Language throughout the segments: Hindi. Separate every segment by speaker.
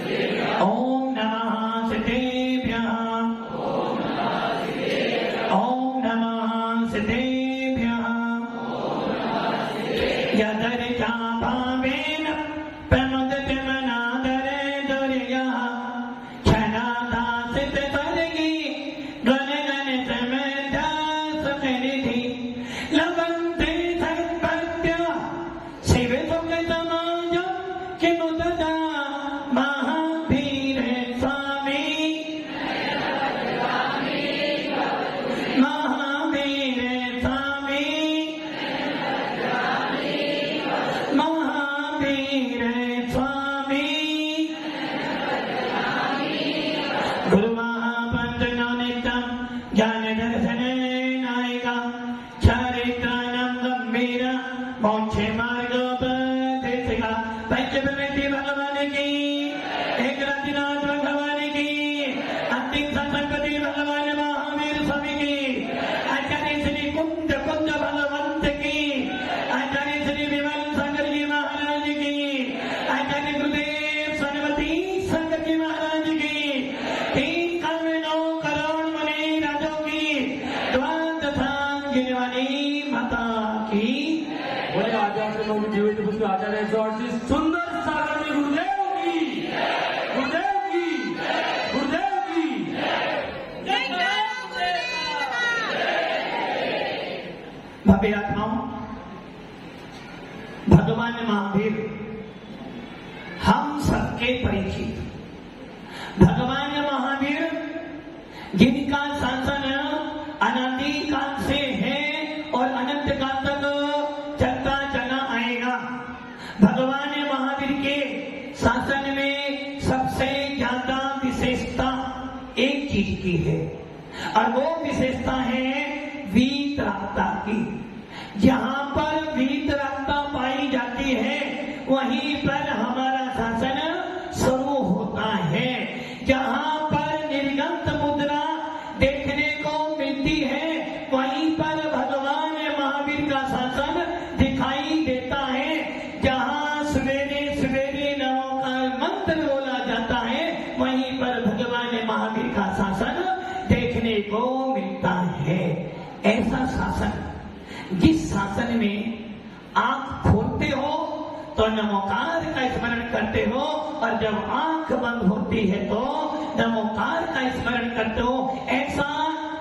Speaker 1: ओम नमः सिद्धेभ्यः, ओम नमः सिद्धेभ्यः। यदर्चा भावेन प्रमुदित मनादरे दुर्यः क्षणादासित स्वर्गी गण गण समृद्ध सुकृति लभन्ते सत्पत्य शिव सुख समाज किमुदता महावीर स्वामी, महावीर स्वामी, महावीर स्वामी। गुरु महापंचनो नित्यं ज्ञान दर्शन नायिका चारित्राणां गंभीर मोक्ष मार्गोपदेशिका पंचप्रमेति भगवान की, एक रतिनाथ भगवान की, अंतिम संपत्ति भगवान महावीर स्वामी की, आचार्य श्री कुंज कुंज भगवंत की, आचार्य श्री विमल शंकर जी महाराज की, आचार्य गुरुदेव सरस्वती शंकर जी महाराज की, 3 करोड़ मुनि राजों की, द्वादशांग गिरवाणी माता की।
Speaker 2: बोले आचार्य लोग जीवित पुष्प आचार्य स्वामी सुंदर सागर में गुरुदेव की, गुरुदेव की, गुरुदेव की।
Speaker 1: भव्य आत्माओं, भगवान महावीर हम सबके परिचित भगवान महावीर, जिनका शासन अनादि काल से है और अनंत काल तक चलता चला आएगा। भगवान महावीर के शासन में सबसे ज्यादा विशेषता एक चीज की है और वो विशेषता है वीतरागता की। जहां पर वीतरागता पाई जाती है वहीं पर हमारा शासन शुरू होता है। जहां पर निर्गंत मुद्रा देखने को मिलती है वहीं पर भगवान महावीर का शासन दिखाई देता है। जहां सवेरे सवेरे नमोकार मंत्र बोला जाता है वहीं पर भगवान महावीर का शासन देखने को मिलता है। ऐसा शासन, जिस शासन में आंख खोलते हो तो नमोकार का स्मरण करते हो और जब आंख बंद होती है तो नमोकार का स्मरण करते हो, ऐसा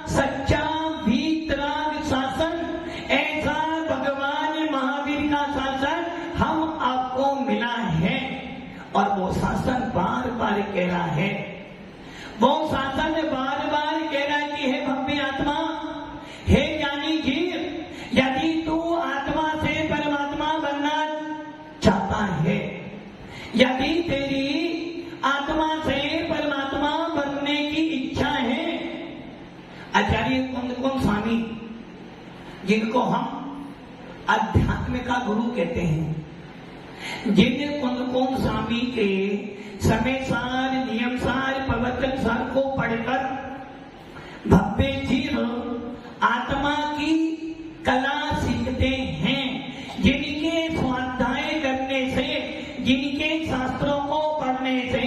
Speaker 1: सच्चा वीतराग शासन, ऐसा भगवान महावीर का शासन हम आपको मिला है। और वो शासन बार बार कह रहा है, वो शासन बार बार कह रहा है कि हे भव्य आत्मा, हे ज्ञानी जीव, यदि तू आत्मा से परमात्मा बनना चाहता है, यदि तेरी आत्मा से परमात्मा बनने की इच्छा है। आचार्य कुंद स्वामी, जिनको हम अध्यात्म का गुरु कहते हैं, जिन कुंद स्वामी के समय सार नियम सार प्रवचन सार को पढ़कर भव्य जीव आत्मा की कला सीखते हैं, जिनके स्वाध्याय करने से, जिनके शास्त्रों को पढ़ने से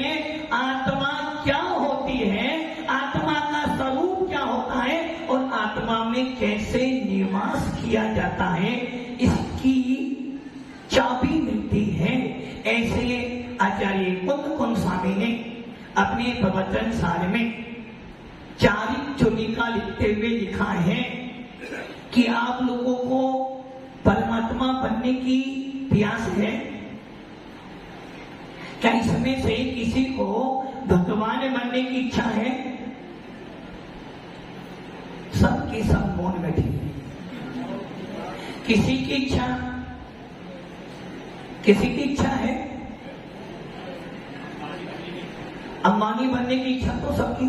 Speaker 1: आत्मा क्या होती है, आत्मा का स्वरूप क्या होता है और आत्मा में कैसे निवास किया जाता है, इसकी चाबी मिलती है। ऐसे आचार्य कुंद स्वामी ने अपने प्रवचन सार में चारिक चुनिका लिखते हुए लिखा है कि आप लोगों को परमात्मा बनने की प्यास है क्या? इसमें से किसी को भगवान बनने की इच्छा है? सबकी सब मौन में थी। किसी की इच्छा, किसी की इच्छा है अंबानी बनने की इच्छा तो सबकी,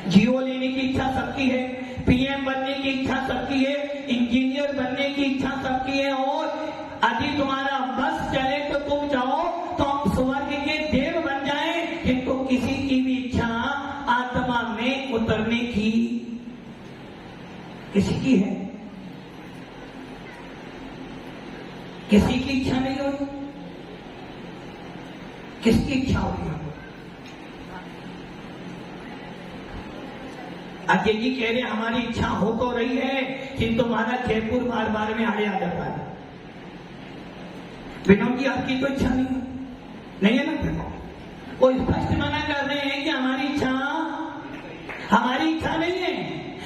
Speaker 1: जियो लेने की इच्छा सबकी है, पीएम बनने की इच्छा सबकी है, इंजीनियर बनने की इच्छा सबकी है। और यदि तुम्हारा बस चले तो तुम जाओ तो हम स्वर्ग के देव बन जाएं, किंतु किसी की भी इच्छा आत्मा में उतरने की किसी की है? किसी की इच्छा नहीं होगी। किसकी इच्छा होगी? अजय जी कह रहे हमारी इच्छा हो तो रही है, किंतु महाराज जयपुर बार बार में आड़े आ जाता है। विनोद जी आपकी तो इच्छा नहीं है ना? देखो वो स्पष्ट मना कर रहे हैं कि हमारी इच्छा नहीं है।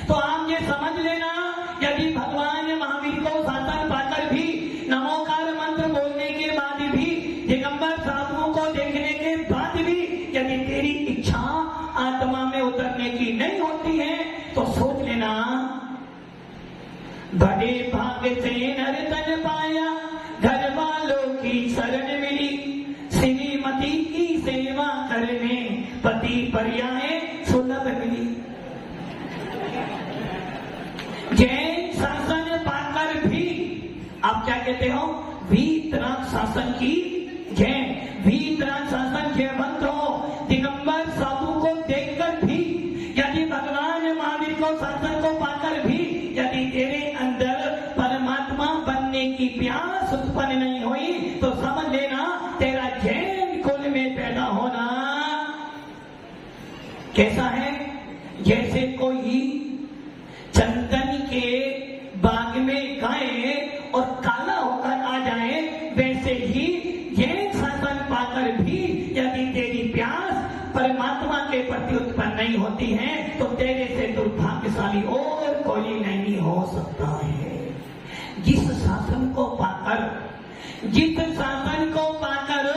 Speaker 1: तो आप ये समझ लेना, यदि भगवान महावीर को शासन पाकर भी नमोकार मंत्र बोलने के बाद भी, दिगंबर साधुओं को देखने के बाद भी यदि तेरी इच्छा आत्मा में उतरने की नहीं होती है, तो सोच लेना बड़े भाग्य से नर तन पाया, घर वालों की शरण मिली, श्रीमती की सेवा करने पति पर्याय सुलभ मिली। जैन शासन पाकर भी आप क्या कहते हो? वीतराग शासन की जय, वीतराग शासन जयवंत हो। दिगंबर साधु को देखकर भी यदि भगवान महावीर को शासन को पाकर भी यदि तेरे अंदर परमात्मा बनने की प्यास उत्पन्न नहीं हुई, तो समझ लेना तेरा जैन कुल में पैदा होना कैसा है? जैसे कोई चंदन के बाग में गाए और काला होकर आ जाए, वैसे ही जैन शासन पाकर भी यदि तेरी प्यास परमात्मा के प्रति उत्पन्न नहीं होती है, तो तेरे से दुर्भाग्यशाली और कोई नहीं हो सकता है। जिस शासन को पाकर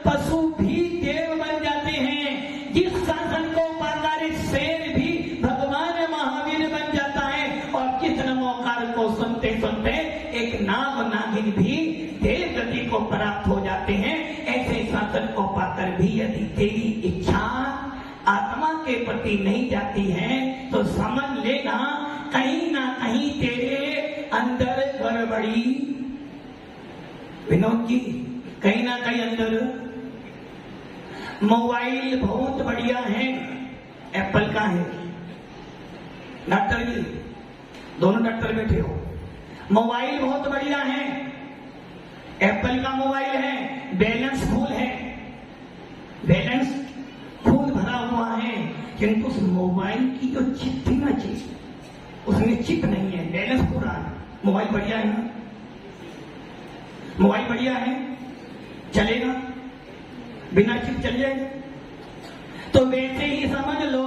Speaker 1: पशु भी देव बन जाते हैं, जिस शासन को पाकर शेर भी भगवान महावीर बन जाता है, और जिस नमोकार को सुनते सुनते एक नाग नागिन भी देव गति को प्राप्त हो जाते हैं, ऐसे शासन को पाकर भी यदि तेरी इच्छा आत्मा के प्रति नहीं जाती है, तो समझ लेना कहीं ना कहीं तेरे अंदर गड़बड़ी। विनोद जी, कहीं ना कहीं अंदर मोबाइल बहुत बढ़िया है, एप्पल का है। डॉक्टर जी, दोनों डॉक्टर बैठे हो, मोबाइल बहुत बढ़िया है, एप्पल का मोबाइल है, बैलेंस फुल है, बैलेंस फुल भरा हुआ है, किंतु उस मोबाइल की जो चिप थी ना, उसमें चिप नहीं है, बैलेंस पूरा है। मोबाइल बढ़िया है ना? मोबाइल बढ़िया है, चलेगा, बिना चिप चल जाएगा। तो वैसे ही समझ लो,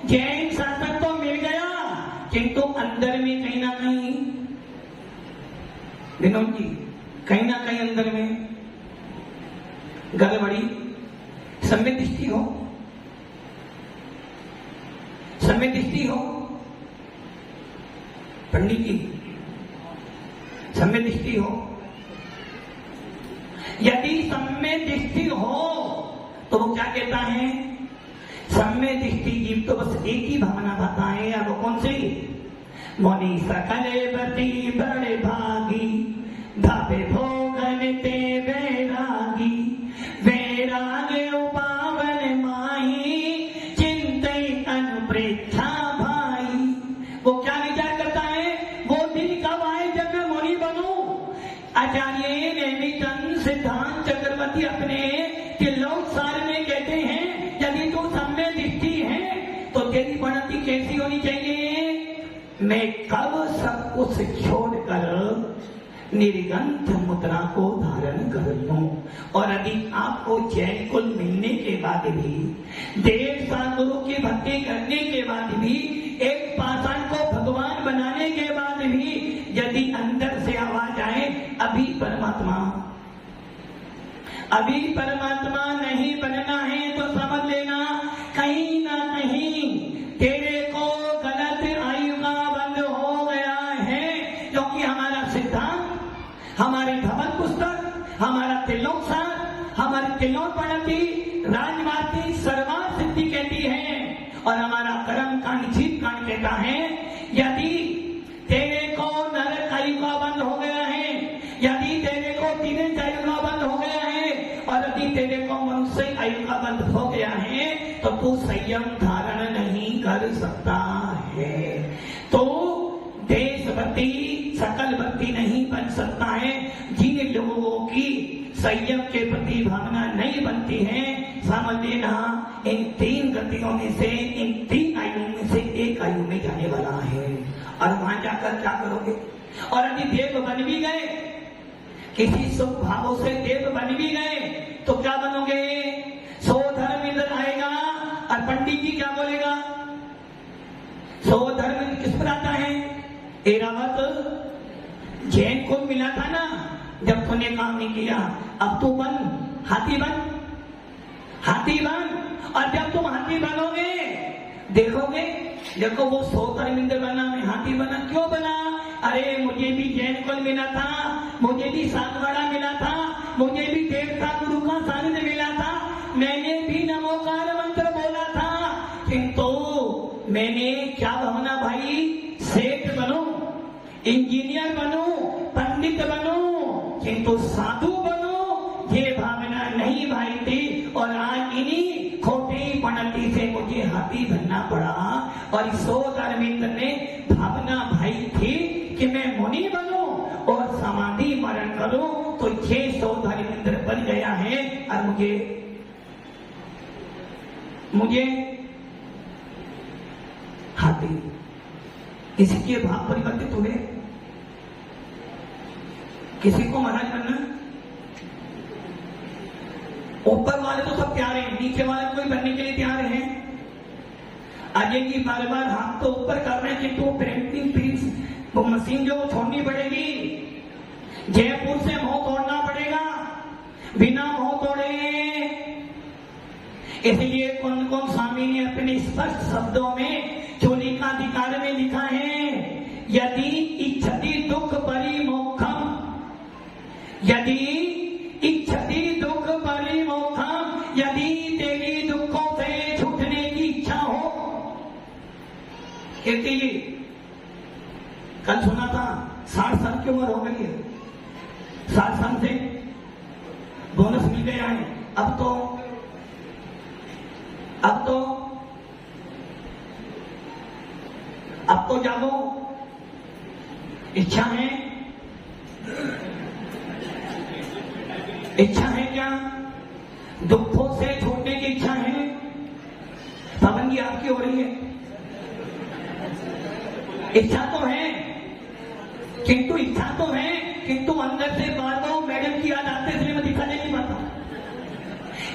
Speaker 1: जैन शासन तो मिल गया, किंतु अंदर में कहीं ना कहीं, विनोद जी, कहीं ना कहीं अंदर में गड़बड़ी, सम्य दृष्टि हो, सम्य दृष्टि हो। पंडित जी, सम्य दृष्टि हो, यदि सम्य दृष्टि हो तो वो क्या कहता है? सम्य दृष्टि जीव तो बस एक ही भावना भाता है, या वो कौन सी? मोनी सकले बती बड़े भागी, धापे भोगन ते वैरागी, वैराग्य उपावन माही, चिंतन अनुप्रेक्षा भाई। वो क्या विचार करता है? वो दिन कब आए जब मैं मुनि बनूं? आचार्य नैमितन सिद्धांत चक्रवर्ती अपने त्रिलोक सार में कहते हैं, यदि तू सम्य दृष्टि है तो तेरी बढ़ती कैसी होनी चाहिए? मैं कब सब कुछ छोड़कर निर्गंध मुद्रा को धारण कर लूं। और यदि आपको जैन कुल मिलने के बाद भी, देव साधुओं की भक्ति करने के बाद भी, एक पाषाण को भगवान बनाने के बाद भी यदि अंदर से आवाज आए अभी परमात्मा नहीं बनना है, तो समझ लेना कहीं ना कहीं तेरे को गलत आयु का बंद हो गया है। क्योंकि हमारा सिद्धांत, हमारी धवल पुस्तक, हमारा त्रिलोक सार, हमारी त्रिलोक प्रणति, राजमार्गी सर्वार्थ सिद्धि कहती है, और हमारा कर्म कांड, जीव कांड कहता है, यदि तेरे को नरक आयु का बंद हो गया है, यदि तेरे को तीन आयु का बंद हो गया है, और यदि तेरे को मनुष्य आयु का बंद हो गया है, तो तू संयम धारण नहीं कर सकता है, तो देशभक्ति, सकल भक्ति नहीं बन सकता है। जिन लोगों की संयम के प्रति भावना नहीं बनती है, समझ लेना इन तीन गतियों में से, इन तीन आयुओं में से एक आयु जाकर क्या करोगे? और यदि देव बन भी गए, किसी शुभ भावों से देव बन भी गए, तो क्या बनोगे? सो धर्म इंद्र आएगा और पंडित जी क्या बोलेगा? सो धर्म इंद्र किस पर आता है? एरावत जैन को मिला था ना, जब तूने काम नहीं किया, अब तू बन हाथी बन, हाथी बन। और जब तुम हाथी बनोगे, देखोगे, देखो वो सो धर्म इंद्र बना, मैं हाथी बना। क्यों बना? अरे मुझे भी जैन कुल मिला था, मुझे भी सातवाड़ा मिला था, मुझे भी देवता गुरु का सानिध्य मिला था, मैंने भी नमोकार मंत्र बोला था, किंतु मैंने क्या भावना भाई? सेठ बनो, इंजीनियर बनो, पंडित बनो, किंतु साधु बनो, ये भावना नहीं भाई थी। और आज इन्हीं खोटी पनटी से मुझे हाथी बनना पड़ा। और इस सो धर्मेंद्र ने भावना भाई थी कि मैं मुनि बनूं और समाधि मरण करूं, तो ये सो धर्मेंद्र बन गया है। और मुझे हाथी, किसी के भाव परिवर्तित हुए, किसी को महाराज बनना, ऊपर वाले तो सब तैयार हैं, नीचे वाले कोई बनने के लिए तैयार हैं। अजय जी बार बार हाथ तो ऊपर कर रहे हैं, किंतु प्रिंटिंग प्रिंस वो मशीन जो छोड़नी पड़ेगी, जयपुर से मोह तोड़ना पड़ेगा, बिना मोह तोड़े। इसलिए कौन कौन स्वामी ने अपने स्पष्ट शब्दों में चोलिकाधिकार में लिखा है, यदि इच्छति दुख परिमोक्षम, यदि इच्छति दुख परिमोक्षम, यदि तेरी दुखों से छूटने की इच्छा हो। कहती जी कल सुना था 60 साल की उम्र हो गई है, 60 साल से बोनस मिल गया है। अब तो जागो, इच्छा है, इच्छा है क्या? दुखों से छूटने की इच्छा है? पाबंदी आपकी हो रही है, इच्छा तो है, किंतु इच्छा तो है, किंतु अंदर से बार बार मैडम की याद आते, इसलिए मैं दिखा नहीं पाता।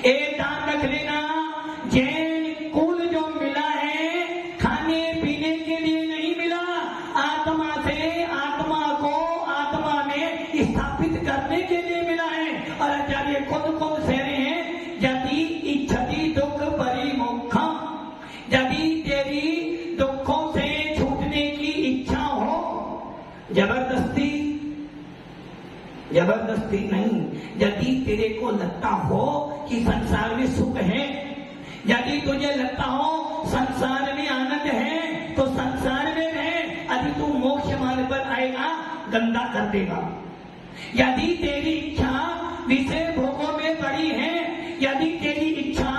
Speaker 1: एक दान रख लेना, जैन कुल जो मिला है खाने पीने के लिए नहीं मिला, आत्मा से आत्मा को आत्मा में स्थापित करने के लिए मिला है। और आचार्य खुद कह रहे हैं, यदि इच्छति दुख परिमोक्षम, यदि तेरी दुखों से छूटने की इच्छा हो, जबरदस्ती नहीं, यदि तेरे को लगता हो कि संसार में सुख है, यदि तुझे लगता हो संसार में आनंद है, तो संसार में रह। अभी तू मोक्ष मार्ग पर आएगा, गंदा कर देगा। यदि तेरी इच्छा विषय भोगों में पड़ी है, यदि तेरी इच्छा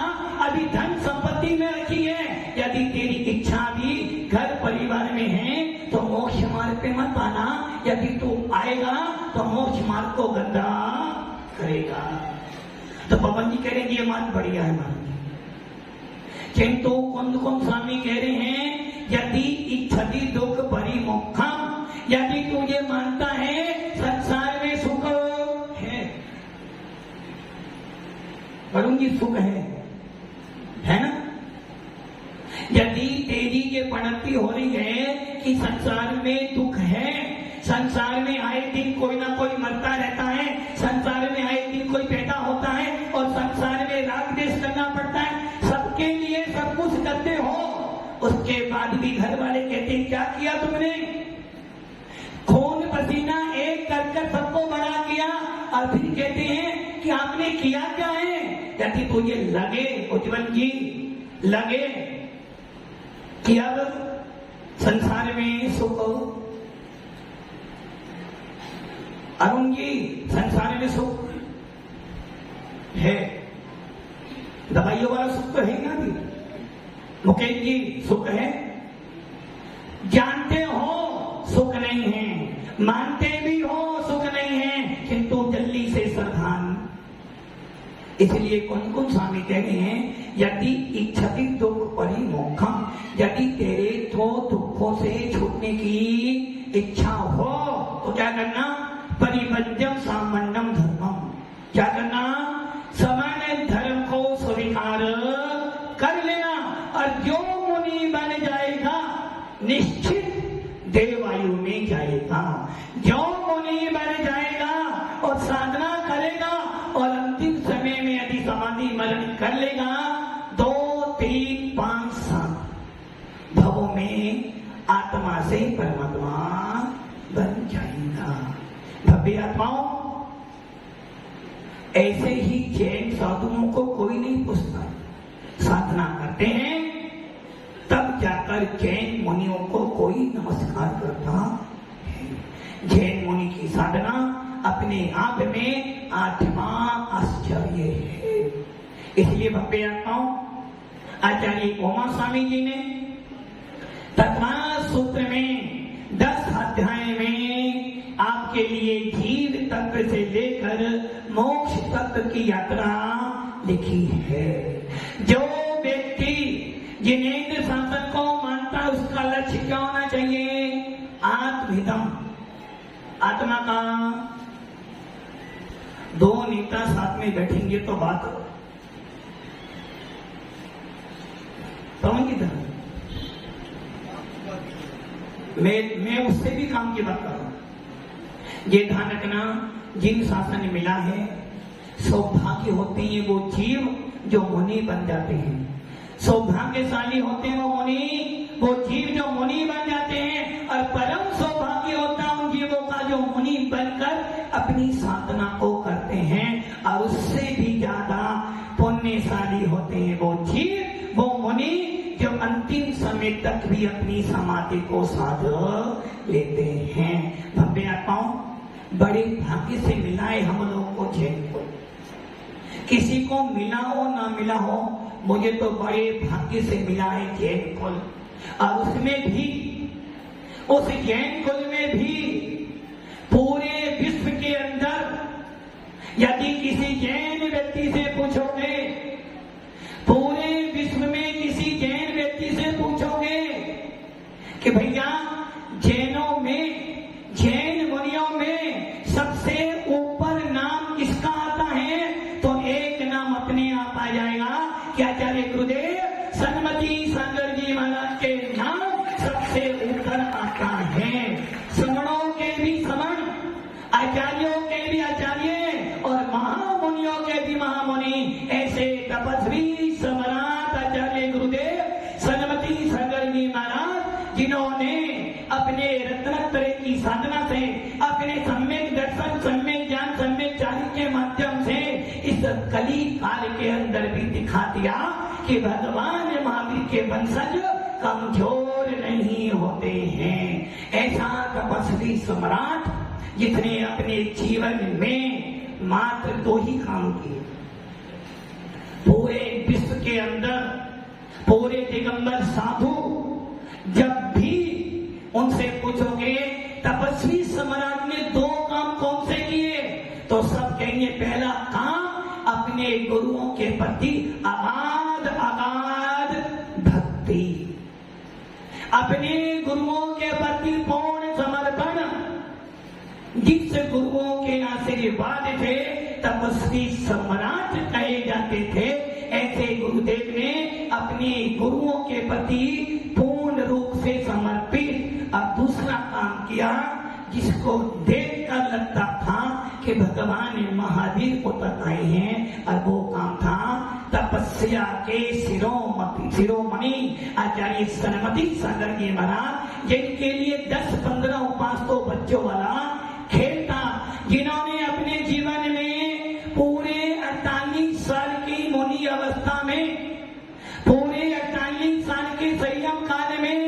Speaker 1: अभी धन संपत्ति में रखी है, यदि तेरी इच्छा भी घर परिवार में है, तो मोक्ष मार्ग पे मत आना। यदि तू आएगा तो मोक्ष मार्ग को गंदा करेगा। तो पवन जी कह रहे हैं ये मान बढ़िया है मान, किंतु कौन स्वामी कह रहे हैं, यदि इच्छति दुख परिमोक्षम, यदि तू ये मानता है संसार में सुख है, वरुण सुख है ना? यदि तेरी ये पनती हो रही है कि संसार में दुख है, संसार में आए दिन कोई ना कोई मरता रहता है, संसार में आए दिन कोई पैदा होता है, और संसार में राग देश करना पड़ता है, सबके लिए सब कुछ करते हो, उसके बाद भी घर वाले कहते हैं क्या किया तुमने? खून पसीना एक कर सबको बड़ा किया, और फिर कहते हैं कि आपने किया क्या है? यदि तुझे लगे उज्जवल जी, लगे कि अब संसार में सुख, अरुण जी संसार में सुख है, दवाइयों वाला सुख तो है ना भी, मुकेश जी सुख है, जानते हो सुख नहीं है, मानते भी हो सुख नहीं है, किंतु जल्दी से सावधान। इसलिए कौन स्वामी कह रहे हैं, यदि इच्छति दुख परिमोक्षम, यदि तेरे तो दुखों से छूटने की धारण कर लेगा 2, 3, 5, 7 भवों में आत्मा से परमात्मा बन जाएगा। भव्य आत्माओं, ऐसे ही जैन साधुओं को कोई नहीं पूछता, साधना करते हैं तब जाकर जैन मुनियों को कोई नमस्कार करता है। जैन मुनि की साधना अपने आप में आत्मा आश्चर्य है। इसलिए भव्य आत्माओं, आचार्य उमा स्वामी जी ने तत्व सूत्र में 10 अध्याय में आपके लिए जीव तत्व से लेकर मोक्ष तत्व की यात्रा लिखी है। जो व्यक्ति जिनेंद्र शासन को मानता है उसका लक्ष्य क्या होना चाहिए? आत्महितम, आत्मा का। 2 नेता साथ में बैठेंगे तो बात समझ किधर। मैं उससे भी काम की बात कर रहा हूं। ये ध्यान रखना, जिन शासन मिला है सौभाग्य होते हैं वो जीव जो मुनि बन जाते हैं। सौभाग्यशाली होते हैं वो मुनि, वो जीव जो मुनि बन जाते हैं। और परम सौभाग्य होता है उन जीवों का जो मुनि बनकर अपनी साधना को करते हैं। और उससे भी ज्यादा पुण्यशाली होते हैं वो जीव, वो मुनि जो अंतिम समय तक भी अपनी समाधि को साध लेते हैं। भव्य आत्माओं, बड़े भाग्य से मिला है हम लोगों को जैन को। किसी को मिला हो ना मिला हो, मुझे तो बड़े भाग्य से मिला है जैन कुल। और उसमें भी, उस जैन कुल में भी पूरे विश्व के अंदर यदि किसी जैन व्यक्ति से पूछोगे, पूरे विश्व में किसी जैन व्यक्ति से पूछोगे कि भैया जैनों में, जैन मुनियों में सबसे ऊपर नाम किसका आता है, तो एक नाम अपने आप आ जाएगा कि आचार्य गुरुदेव सन्मति सागर जी महाराज के नाम सबसे ऊपर आता है। श्रमणों के भी श्रमण, आचार्यों के भी आचार्य और महामुनियों के भी महामुनि, ऐसे तपस्वी सम्राट आचार्य गुरुदेव सन्मति सागर जी महाराज, जिन्होंने अपने रत्नत्रय की साधना से, अपने सम्यक दर्शन, सम्यक ज्ञान, सम्यक चारित्र के माध्यम से इस कली काल के अंदर भी दिखा दिया कि भगवान महावीर के वंशज कमजोर नहीं होते हैं। ऐसा तपस्वी सम्राट जिसने अपने जीवन में मात्र 2 ही काम किए, पूरे विश्व के अंदर पूरे दिगंबर साधु जब भी उनसे पूछोगे तपस्वी सम्राट ने 2 काम कौन से किए, तो सब कहेंगे पहला काम अपने गुरुओं के प्रति अगाध अगाध भक्ति, अपने गुरुओं के प्रति पूर्ण समर्पण। जिस गुरुओं के आशीर्वाद से तपस्वी सम्राट कहे जाते थे, ऐसे गुरुदेव ने अपने गुरुओं के प्रति पूर्ण रूप से समर्पित। और दूसरा काम किया जिसको देखकर लगता था कि भगवान महावीर को तकाए हैं, और वो काम था तपस्या के शिरोमणि आचार्य सन्मति सागर जी महाराज, जिनके लिए 10-15 उपासकों बच्चों वाला खेल था, जिन्होंने अपने जीवन में पूरे 48 साल की मुनि अवस्था में, पूरे 48 साल के संयम काल में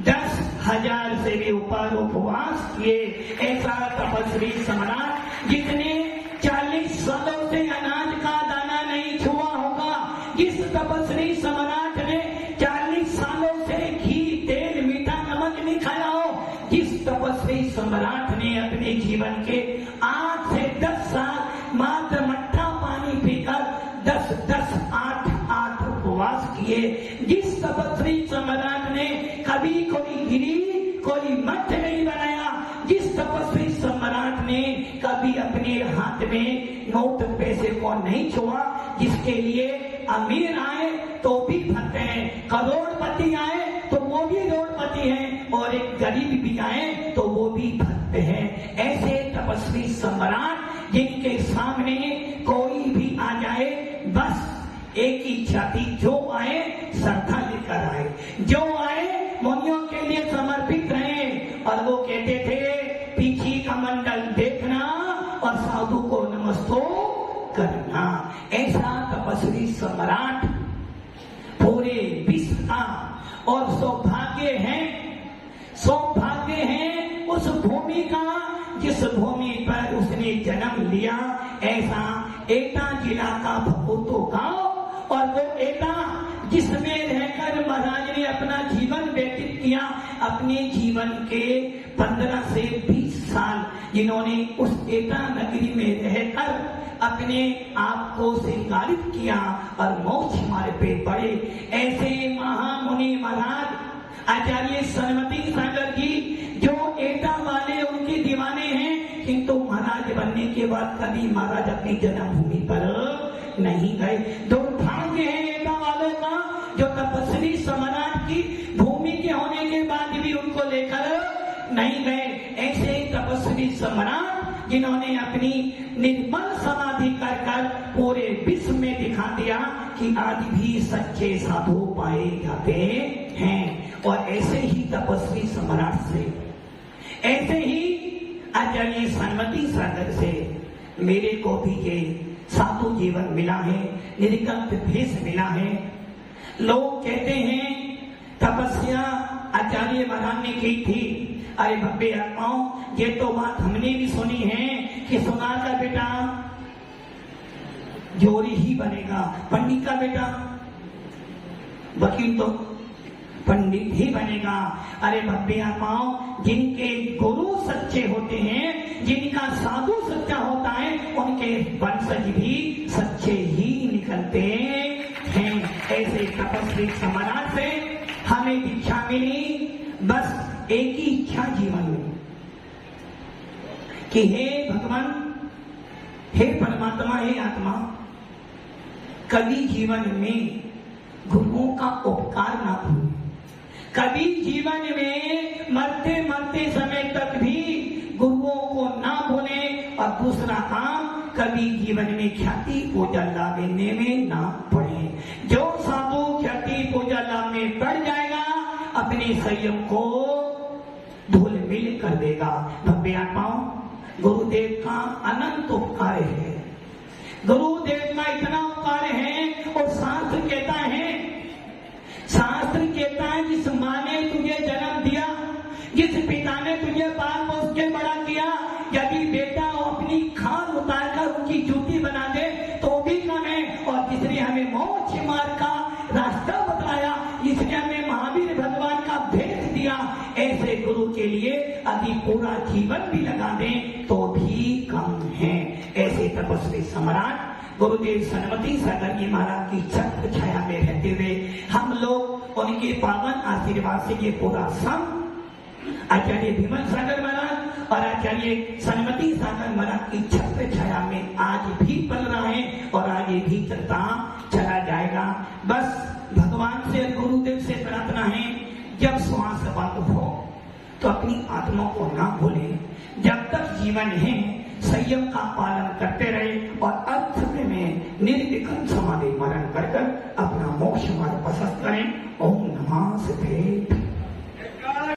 Speaker 1: 10,000 से भी ऊपर उपवास किए। ऐसा तपस्वी सम्राट जितने 40 सालों से अनाज का दाना नहीं छुआ होगा, जिस तपस्वी सम्राट ने 40 सालों से घी, तेल, मीठा, नमक नहीं खाया हो, जिस तपस्वी सम्राट ने अपने जीवन के 8 से 10 साल मात्र मट्ठा पानी पीकर 8 उपवास किए, जिस तपस्वी सम्राट ने कभी कोई गिरी, कोई मठ नहीं बनाया, जिस तपस्वी सम्राट ने कभी अपने हाथ में नोट पैसे को नहीं छुआ, जिसके लिए अमीर आए तो भी भक्त हैं, करोड़पति आए तो वो भी करोड़पति हैं, और एक गरीब भी आए तो वो भी भक्त हैं। ऐसे तपस्वी सम्राट जिनके सामने कोई भी आ जाए बस एक ही इच्छा थी, जो आए श्रद्धा लेकर आए, जो आए मुनियों के लिए समर्पित रहे। और वो कहते थे पीछे का मंडल देखना और साधु को नमस्तो करना। ऐसा तपस्वी सम्राट पूरे विश्व का। और सौभाग्य है उस भूमि का जिस भूमि पर उसने जन्म लिया। ऐसा एटा जिला का भगोतो गांव, और वो एटा जिसमें रहकर महाराज ने अपना जीवन व्यतीत किया। अपने जीवन के 15 से 20 साल जिन्होंने उस एटा नगरी में रहकर अपने आप को श्रृंगारित किया और मोक्ष मार्ग पे बढ़े। ऐसे महामुनि महाराज आचार्य सनमती सागर जी, जो एटा वाले उनके दीवाने हैं, किंतु महाराज बनने के बाद कभी महाराज अपनी जन्मभूमि पर नहीं गए। दुर्भाग्य है एटा वालों का, जो तपस्वी सम्राट की भूमि के होने के बाद भी उनको लेकर नहीं गए। ऐसे तपस्वी सम्राट जिन्होंने अपनी निर्मल समाधि कर पूरे विश्व में दिखा दिया कि आज भी सच्चे साधु पाए जाते हैं। और ऐसे ही तपस्वी सम्राट से, ऐसे ही आचार्य सनमती सागर से मेरे को भी ये साधु जीवन मिला है, निर्कल्प भेष मिला है। लोग कहते हैं तपस्या आचार्य महाराज ने की थी। अरे भव्य आत्माओं, ये तो बात हमने भी सुनी है कि सुनार का बेटा जोरी ही बनेगा, पंडित का बेटा वकील तो पंडित ही बनेगा। अरे भव्य आत्माओं, जिनके गुरु सच्चे होते हैं, जिनका साधु सच्चा होता है, उनके वंशज भी सच्चे ही निकलते हैं। ऐसे तपस्वी सम्राट से हमें दीक्षा मिली, बस एक ही इच्छा जीवन में कि हे भगवान, हे परमात्मा, हे आत्मा, कभी जीवन में गुरुओं का उपकार ना भूलें। कभी जीवन में मरते मरते समय तक भी गुरुओं को ना भूलें। और दूसरा काम, कभी जीवन में ख्याति पूजा लाभ लेने में ना पड़े। जो साधु ख्याति पूजा लाभ में पड़ जाएगा, अपने संयम को धूल मिल कर देगा। भव्य आत्माओं, गुरुदेव का अनंत उपकार है, गुरुदेव का इतना उपकार है। और शास्त्र कहता है जिस माँ ने तुझे जन्म दिया, जिस पिता ने तुझे पाल पोस के बड़ा किया, यदि बेटा अपनी खान उतार कर उनकी जूती बना दे तो भी कम है। और जिसने हमें मोक्ष मार्ग का रास्ता बतलाया, जिसने हमें महावीर भगवान का भेद दिया, ऐसे गुरु के लिए यदि पूरा जीवन भी लगा दें तो भी कम है। ऐसे तपस्वी सम्राट गुरुदेव सनमती सागर जी महाराज की छत्र छाया में रहते हुए हम लोग उनके पावन आशीर्वाद से ये पूरा संघ आचार्य विमल सागर महाराज और आचार्य सनमती सागर महाराज की छत्र छाया में आज भी पल रहा है और आगे भी चलता चला जाएगा। बस भगवान से, गुरुदेव से प्रार्थना है, जब श्वास बंद हो तो अपनी आत्मा को ना भूलें। जब तक जीवन है संयम का पालन करते रहे और अंत में निर्विघ्न समाधि मरण कर